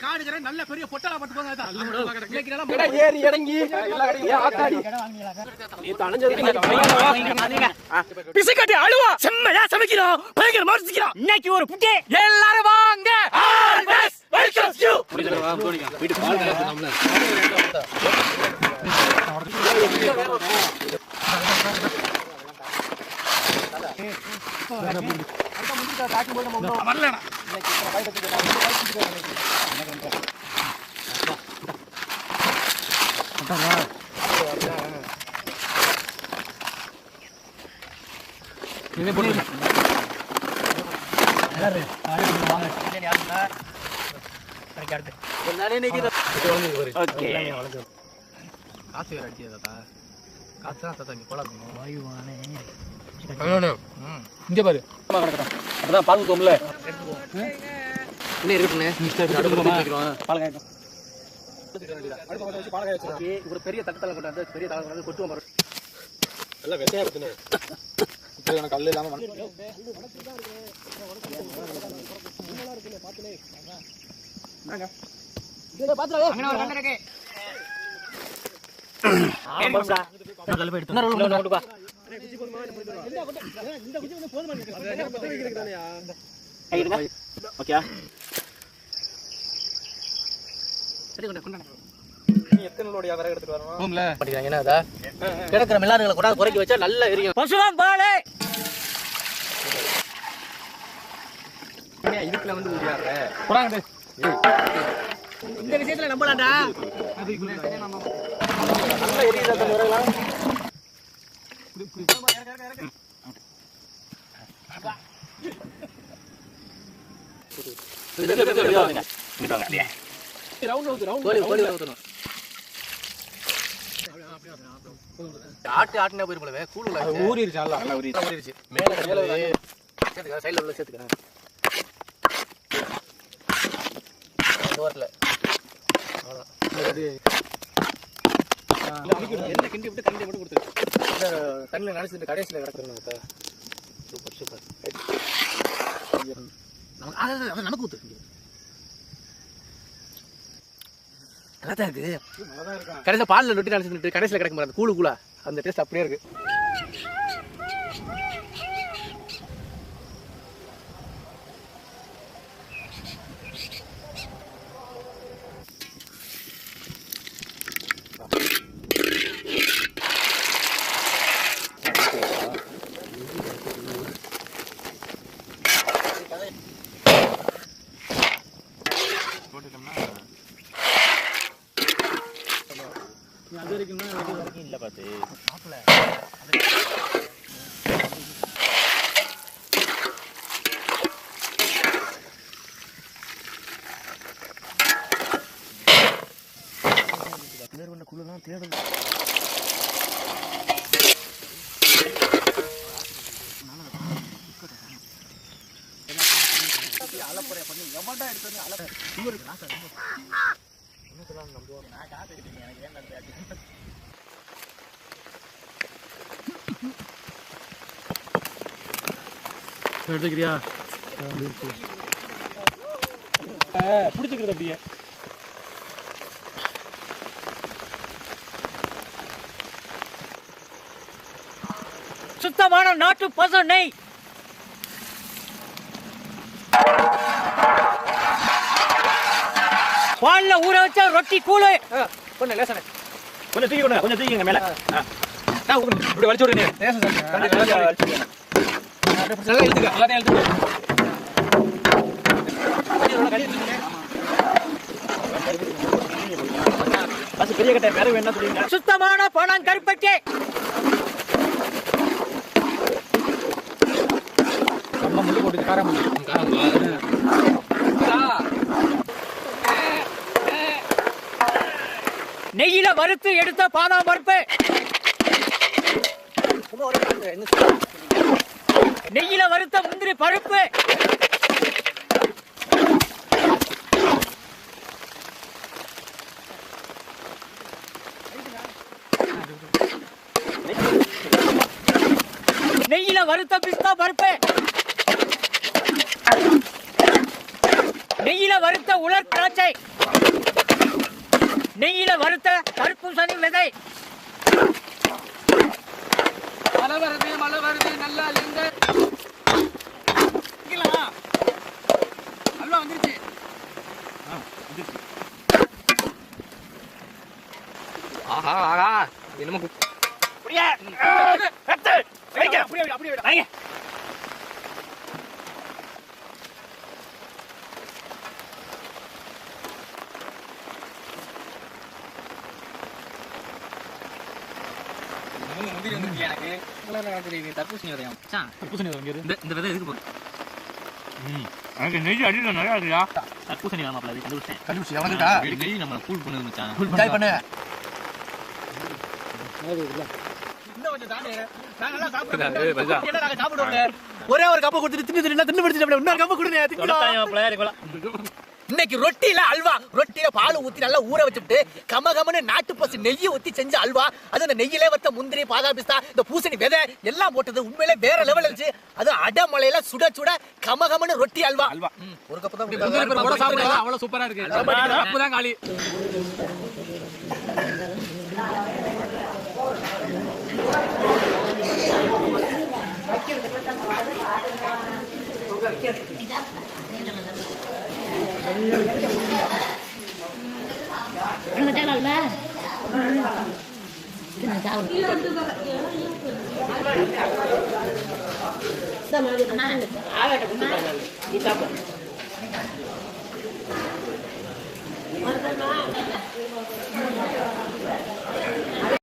காடுகிற நல்ல பெரிய பொட்டலா பட்டு போங்க. ஏறி இறங்கி பிசுக்கட்டி அழுவா செம்மையா சமைக்கிறோம். பயங்கர மாசிக்கிறோம். இன்னைக்கு ஒரு புட்டே எல்லாரும் வாங்க. இங்க பாரு அதான் பால் ஊத்துவோம்ல என்ன இருக்குன்னு ஒரு பெரிய தட்டத்தலை கொண்டாந்து பெரிய தலை கொண்டாந்து கொட்டுவோம் பாரு. எல்லாம் வெட்டையா பத்துனே இப்போ கல்லு இல்லாம கிடக்கிற மில்லாதுகளை கூட குறைக்க வச்சா நல்லா எரியும். பசுவான் பாலே இதுக்குள்ள வந்து இந்த விஷயத்துல நம்பலாம்டா. ஆட்டு ஆட்டுனா போயிருப்பல கூழ் ஊறிடுச்சு நல்லா ஊறிடுச்சு. மேல சேர்த்துக்க சைடுல உள்ள சேர்த்துக்கிறேன். என்ன கிண்டி விட்டு கண்டி மட்டும் கொடுத்துரு. தண்ணியில் நினைச்சிட்டு கடைசியில் கிடக்குறேன். Super super. நமக்கு ஊத்து நல்லா தான் இருக்கு. கடைசியில் பாலில் ரொட்டி நினைச்சிட்டு கடைசியில் கிடக்க முடியாது. கூழு கூழா அந்த டேஸ்ட் அப்படியே இருக்கு. இல்ல பாத்து குழுலாம் தேடல. அலப்பறையா பண்ணி எவன்டா எடுத்து அல இவருக்கு நான் என்னதெல்லாம் நம்புவோம். நான் காசு எடுத்துட்டேன். எனக்கு ஏன் நடந்துச்சு எடுத்துக்கிறியா? பிடிச்சிக்கிறது அப்படியே சுத்தமான நாட்டு பசு நெய். பால்ல ஊற வச்ச ரொட்டி கூழு. கொஞ்சம் லேசானே கொஞ்சம் தூக்கி கொஞ்சம் தூக்கிங்க மேல. இப்படி வலிச்சு விடுங்க. நல்லா இழுத்துக்க எல்லாத்தையும் இழுத்துக்க. பெரிய கட்டை வேற வேணா சொல்லுங்க. சுத்தமான பணம் கருப்பட்டி. அம்மா முள்ளு போட்டு காரம் நெய்யில வறுத்து எடுத்த பாதாம் பருப்பு. நெய்யில வறுத்த முந்திரி பருப்பு. நெய்யில வறுத்த பிஸ்தா பருப்பு. நெய்யில வறுத்த உலர் திராட்சை, நெய்யில வறுத்த தர்பூசணி விதை. மழை வருது நல்லா இல்லைங்க. அல்வா வந்துருச்சு. ஆஹா ஆஹா என்னமோ அப்படியே எடுத்து வைங்க. அப்படியே வைங்க. முந்திரி வந்துருச்சு எனக்கு. தர்பூசணி விதையாம். தர்பூசணி வாங்கிரு. இந்த விதை எதுக்கு போகுது? எனக்கு நெய் அடியில நிறைய இருக்குயா. தர்பூசணி வாங்கலாம் அது கண்டுபிடிச்சேன். வந்துட்டா நெய் நம்ம கூல் பண்ணது மச்சான். ட்ரை பண்ணு. இன்னும் கொஞ்சம் தானே. நான் நல்லா ஏய் பஜா. சாப்பிடுறேன். நாங்க சாப்பிடுவோம். ஒரே ஒரு கப்ப கொடுத்துட்டு தின்னு பிடிச்சிட்டு இன்னொரு கப்ப கொடுங்க. இன்னைக்கு ரொட்டியில அல்வா, ரொட்டியில பால் ஊத்தி நல்லா ஊற வச்சுட்டு கமகமன்னு நாட்டு பசு நெய்யை ஊத்தி செஞ்ச அல்வா. அது அந்த நெய்யிலே வத்த முந்திரி, பாதாம் பிஸ்தா, இந்த பூசணி விதை எல்லாம் போட்டது உண்மையிலே வேற லெவல் இருந்துச்சு. அது அடமலையில சுட சுட கமகமன்னு ரொட்டி அல்வா. ஒரு கப்பு தான் முந்திரி பருப்பு கூட சாப்பிடலாம். அவ்வளவு சூப்பரா இருக்கு. கப்பு தான் காலி. Ano jalan lah? Kena tahu. Sama ada mana? Ada kita pun.